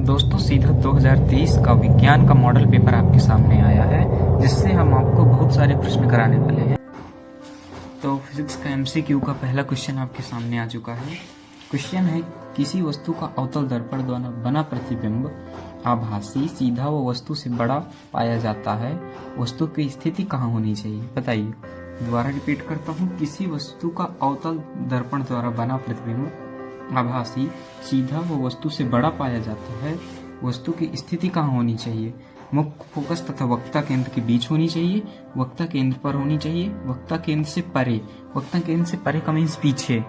दोस्तों सीधा 2023 का विज्ञान का मॉडल पेपर आपके सामने आया है, जिससे हम आपको बहुत सारे प्रश्न कराने वाले हैं। तो फिजिक्स का एमसीक्यू का पहला क्वेश्चन आपके सामने आ चुका है। क्वेश्चन है, किसी वस्तु का अवतल दर्पण द्वारा बना प्रतिबिंब आभासी सीधा व वस्तु से बड़ा पाया जाता है, वस्तु की स्थिति कहाँ होनी चाहिए? बताइए। दोबारा रिपीट करता हूँ, किसी वस्तु का अवतल दर्पण द्वारा बना प्रतिबिंब आभासी सीधा व वस्तु से बड़ा पाया जाता है, वस्तु की स्थिति कहाँ होनी चाहिए? मुख्य फोकस तथा वक्ता केंद्र के बीच होनी चाहिए, वक्ता केंद्र पर होनी चाहिए, वक्ता केंद्र से परे। वक्ता केंद्र से परे का मीन्स पीछे,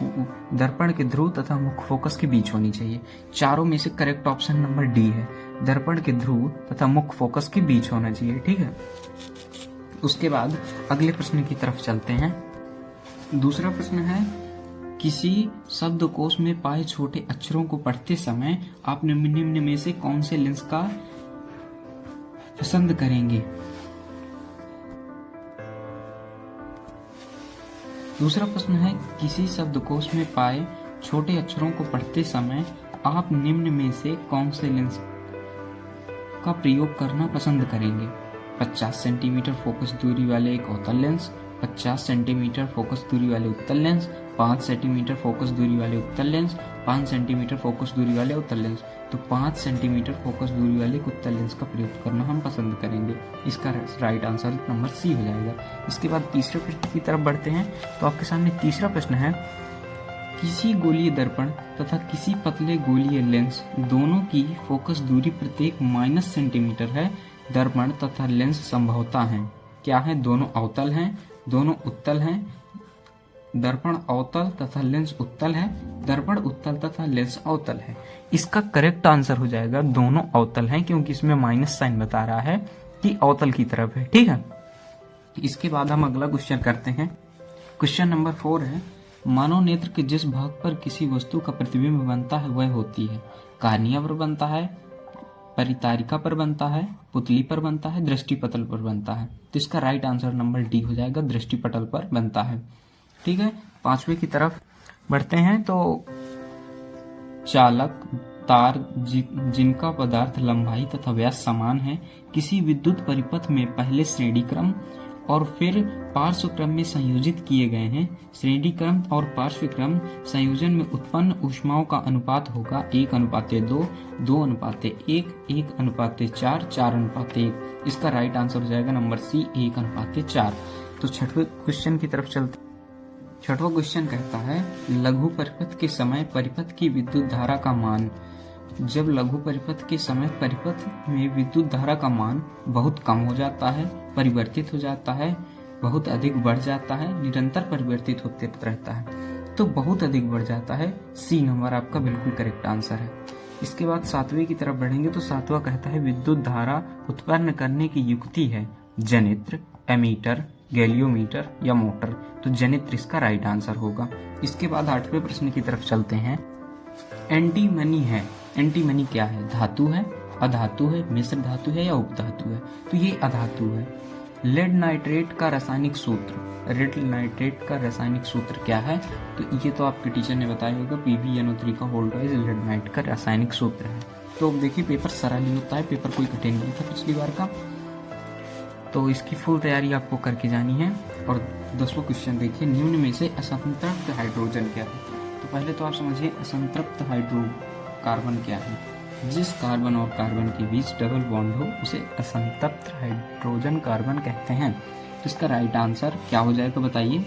दर्पण के ध्रुव तथा मुख्य फोकस के बीच होनी चाहिए। चारों में से करेक्ट ऑप्शन नंबर डी है, दर्पण के ध्रुव तथा मुख्य फोकस के बीच होना चाहिए। ठीक है, उसके बाद अगले प्रश्न की तरफ चलते हैं। दूसरा प्रश्न है, किसी शब्दकोश में पाए छोटे अक्षरों को पढ़ते समय आप निम्न में से कौन से लेंस का पसंद करेंगे? दूसरा प्रश्न है, किसी शब्दकोश में पाए छोटे अक्षरों को पढ़ते समय आप निम्न में से कौन से लेंस का प्रयोग करना पसंद करेंगे? 50 सेंटीमीटर फोकस दूरी वाले एक अवतल लेंस, 50 सेंटीमीटर फोकस दूरी वाले उत्तल लेंस, 5 सेंटीमीटर फोकस दूरी वाले उत्तल लेंस, 5 सेंटीमीटर फोकस दूरी वाले उत्तल लेंस। तो 5 सेंटीमीटर फोकस दूरी वाले उत्तल लेंस का प्रयोग करना हम पसंद करेंगे। इसका राइट आंसर नंबर सी हो जाएगा। इसके बाद तीसरे प्रश्न की तरफ बढ़ते हैं। तो आपके सामने तीसरा प्रश्न है, किसी गोलीय दर्पण तथा किसी पतले गोलीय लेंस दोनों की फोकस दूरी प्रत्येक -, सेंटीमीटर है। दर्पण तथा लेंस संभवतः हैं। क्या है? दोनों अवतल हैं, दोनों उत्तल हैं। दर्पण अवतल तथा लेंस उत्तल है, दर्पण उत्तल तथा लेंस अवतल है। इसका करेक्ट आंसर हो जाएगा दोनों अवतल हैं, क्योंकि इसमें माइनस साइन बता रहा है कि अवतल की तरफ है। ठीक है, इसके बाद हम अगला क्वेश्चन करते हैं। क्वेश्चन नंबर 4 है, मानव नेत्र के जिस भाग पर किसी वस्तु का प्रतिबिंब बनता है वह होती है? कार्निया पर बनता है, परितारिका पर बनता है, पुतली पर बनता है, दृष्टिपटल पर बनता है। तो इसका राइट आंसर नंबर डी हो जाएगा, दृष्टिपटल पर बनता है। ठीक है, पांचवे की तरफ बढ़ते हैं। तो चालक तार जिनका पदार्थ लंबाई तथा व्यास समान है, किसी विद्युत परिपथ में पहले श्रेणी क्रम और फिर पार्श्व क्रम में संयोजित किए गए हैं। श्रेणी क्रम और पार्श्व क्रम संयोजन में उत्पन्न ऊष्माओं का अनुपात होगा 1:2, 2:1, 1:4, 4:1। इसका राइट आंसर हो जाएगा नंबर सी, 1:4। तो छठवें क्वेश्चन की तरफ चलते। छठवां क्वेश्चन कहता है, लघु परिपथ के समय परिपथ की विद्युत धारा का मान। जब लघु परिपथ के समय परिपथ में विद्युत धारा का मान बहुत कम हो जाता है, परिवर्तित हो जाता है, बहुत अधिक बढ़ जाता है, निरंतर परिवर्तित होते रहता है। तो बहुत अधिक बढ़ जाता है, सी नंबर आपका बिल्कुल करेक्ट आंसर है। इसके बाद सातवें की तरफ बढ़ेंगे। तो सातवां कहता है, विद्युत धारा उत्पन्न करने की युक्ति है जनित्र, एमीटर, गैलियोमीटर या मोटर। तो जनित्र इसका राइट आंसर होगा। इसके बाद आठवें प्रश्न की तरफ चलते हैं। एंटीमनी है, एंटीमनी क्या है? धातु है, अधातु है, मिश्र धातु है या उपधातु है? तो ये अधातु है। लेड नाइट्रेट का रासायनिक सूत्र, लेड नाइट्रेट का रासायनिक सूत्र क्या है? तो ये तो आपके टीचर ने बताया होगा, PbNO3 का होल ट्वाइस लेड नाइट का रासायनिक सूत्र है। तो देखिए, पेपर सरल ही होता है, पेपर कोई कठिन नहीं था पिछली बार का। तो इसकी फुल तैयारी आपको करके जानी है। और 10वां क्वेश्चन देखिए, निम्न में से असंतृप्त हाइड्रोजन क्या है? तो पहले तो आप समझिए असंतृप्त हाइड्रोकार्बन क्या है। जिस कार्बन और कार्बन के बीच डबल बॉन्ड हो उसे असंतृप्त हाइड्रोजन कार्बन कहते हैं। तो इसका राइट आंसर क्या हो जाएगा बताइए?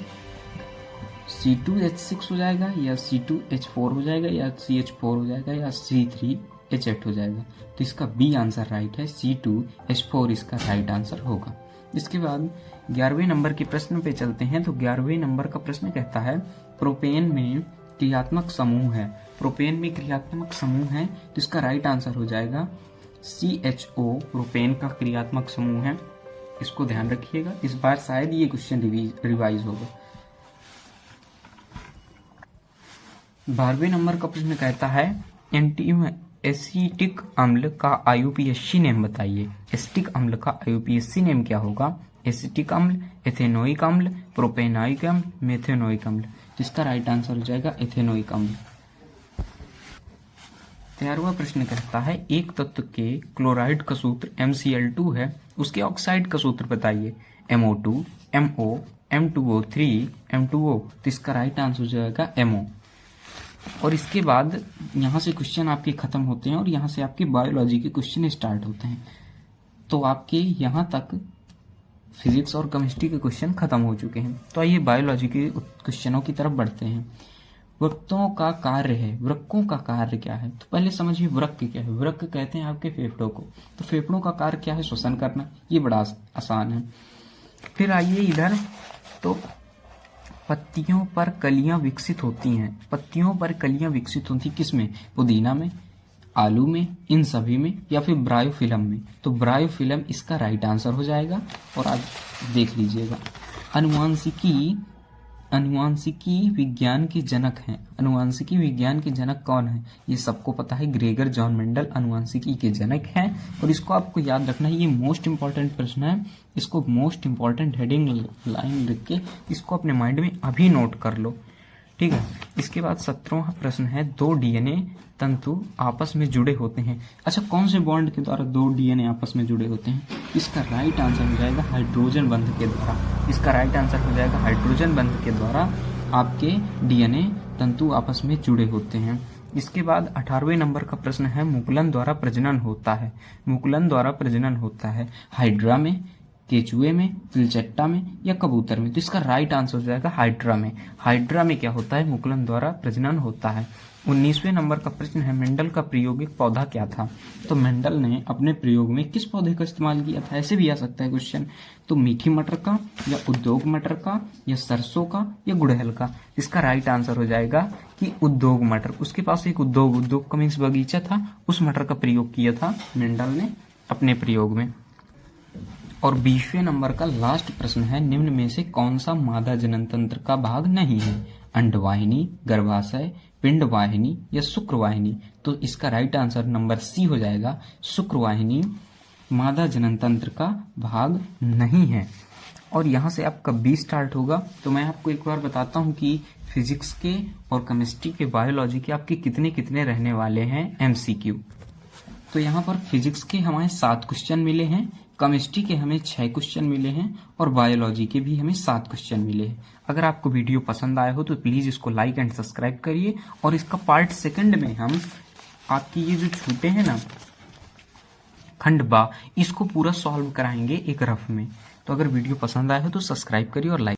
C2H6 हो जाएगा, या C2H4 हो जाएगा, या CH4 हो जाएगा, या C3H8 हो जाएगा। तो इसका बी आंसर राइट है, C2H4 इसका राइट आंसर होगा। इसके बाद 11वें नंबर के प्रश्न पे चलते हैं। तो 11वें नंबर का प्रश्न कहता है, प्रोपेन में क्रियात्मक समूह है। प्रोपेन में क्रियात्मक समूह है, तो इसका राइट आंसर हो जाएगा CHO। प्रोपेन का क्रियात्मक समूह है, इसको ध्यान रखिएगा। इस बार शायद ये क्वेश्चन रिवाइज होगा। 12वें नंबर का प्रश्न कहता है, एसिटिक अम्ल का IUPAC नेम बताइए। एसिटिक अम्ल का IUPAC नेम क्या होगा? एसिटिक अम्ल, एथेनोइक अम्ल, प्रोपेनोइक अम्ल, मेथेनोइक अम्ल। तो इसका राइट आंसर हो जाएगा एथेनोइक अम्ल। 13वां प्रश्न कहता है एक तत्व के क्लोराइड का सूत्र MCl2 है, उसके ऑक्साइड का सूत्र बताइए। MO2, MO, M2O3, M2O। तो इसका राइट आंसर हो जाएगा MO। और इसके बाद यहाँ से क्वेश्चन आपके खत्म होते हैं और यहाँ से आपके बायोलॉजी के क्वेश्चन स्टार्ट होते हैं। तो आपके यहाँ तक फिजिक्स और केमिस्ट्री के क्वेश्चन खत्म हो चुके हैं। तो आइए बायोलॉजी के क्वेश्चनों की तरफ बढ़ते हैं। वृक्कों का कार्य है, वृक्कों का कार्य क्या है? तो पहले समझिए वृक्क क्या है। वृक्क कहते हैं आपके फेफड़ों को। तो फेफड़ों का कार्य क्या है? श्वसन करना। ये बड़ा आसान है। फिर आइए इधर, तो पत्तियों पर कलियां विकसित होती हैं। पत्तियों पर कलियां विकसित होती किसमें? पुदीना में, आलू में, इन सभी में, या फिर ब्रायोफिलम में। तो ब्रायोफिलम इसका राइट आंसर हो जाएगा। और आप देख लीजिएगा, अनुवांशिकी विज्ञान के जनक हैं। अनुवांशिकी विज्ञान के जनक कौन है? ये सबको पता है, ग्रेगर जॉन मेंडल अनुवांशिकी के जनक हैं। और इसको आपको याद रखना है, ये मोस्ट इंपॉर्टेंट प्रश्न है। इसको मोस्ट इंपॉर्टेंट हेडिंग लाइन लिख के इसको अपने माइंड में अभी नोट कर लो, ठीक है। इसके बाद 17वां प्रश्न है, 2 DNA तंतु आपस में जुड़े होते हैं। अच्छा, कौन से बॉन्ड के द्वारा 2 DNA आपस में जुड़े होते हैं? इसका राइट आंसर हो जाएगा हाइड्रोजन बंध के द्वारा। इसका राइट आंसर हो जाएगा हाइड्रोजन बंध के द्वारा आपके DNA तंतु आपस में जुड़े होते हैं। इसके बाद 18वें नंबर का प्रश्न है, मुकुलन द्वारा प्रजनन होता है। मुकुलन द्वारा प्रजनन होता है हाइड्रा में, केचुए में, तिलचट्टा में, या कबूतर में। तो इसका राइट आंसर हो जाएगा हाइड्रा में। हाइड्रा में क्या होता है? मुकुलन द्वारा प्रजनन होता है। 19वें नंबर का प्रश्न है, मेंडल का प्रायोगिक पौधा क्या था? तो मेंडल ने अपने प्रयोग में किस पौधे का इस्तेमाल किया था? ऐसे भी आ सकता है क्वेश्चन। तो मीठी मटर का, या उद्योग मटर का, या सरसों का, या गुड़हल का। इसका राइट आंसर हो जाएगा कि उद्योग मटर। उसके पास एक उद्योग का मीन्स बगीचा था, उस मटर का प्रयोग किया था मेंडल ने अपने प्रयोग में। और 20वें नंबर का लास्ट प्रश्न है, निम्न में से कौन सा मादा जनन तंत्र का भाग नहीं है? अंडवाहिनी, गर्भाशय, पिंडवाहिनी, या शुक्रवाहिनी। तो इसका राइट आंसर नंबर सी हो जाएगा, शुक्रवाहिनी मादा जनन तंत्र का भाग नहीं है। और यहाँ से आपका बी स्टार्ट होगा। तो मैं आपको एक बार बताता हूँ कि फिजिक्स के और केमिस्ट्री के, बायोलॉजी के आपके कितने कितने रहने वाले हैं MCQ। तो यहाँ पर फिजिक्स के हमारे 7 क्वेश्चन मिले हैं, केमिस्ट्री के हमें 6 क्वेश्चन मिले हैं, और बायोलॉजी के भी हमें 7 क्वेश्चन मिले हैं। अगर आपको वीडियो पसंद आया हो तो प्लीज इसको लाइक एंड सब्सक्राइब करिए। और इसका पार्ट 2 में हम आपकी ये जो छूटे हैं ना खंड बा, इसको पूरा सॉल्व कराएंगे एक रफ में। तो अगर वीडियो पसंद आया हो तो सब्सक्राइब करिए और लाइक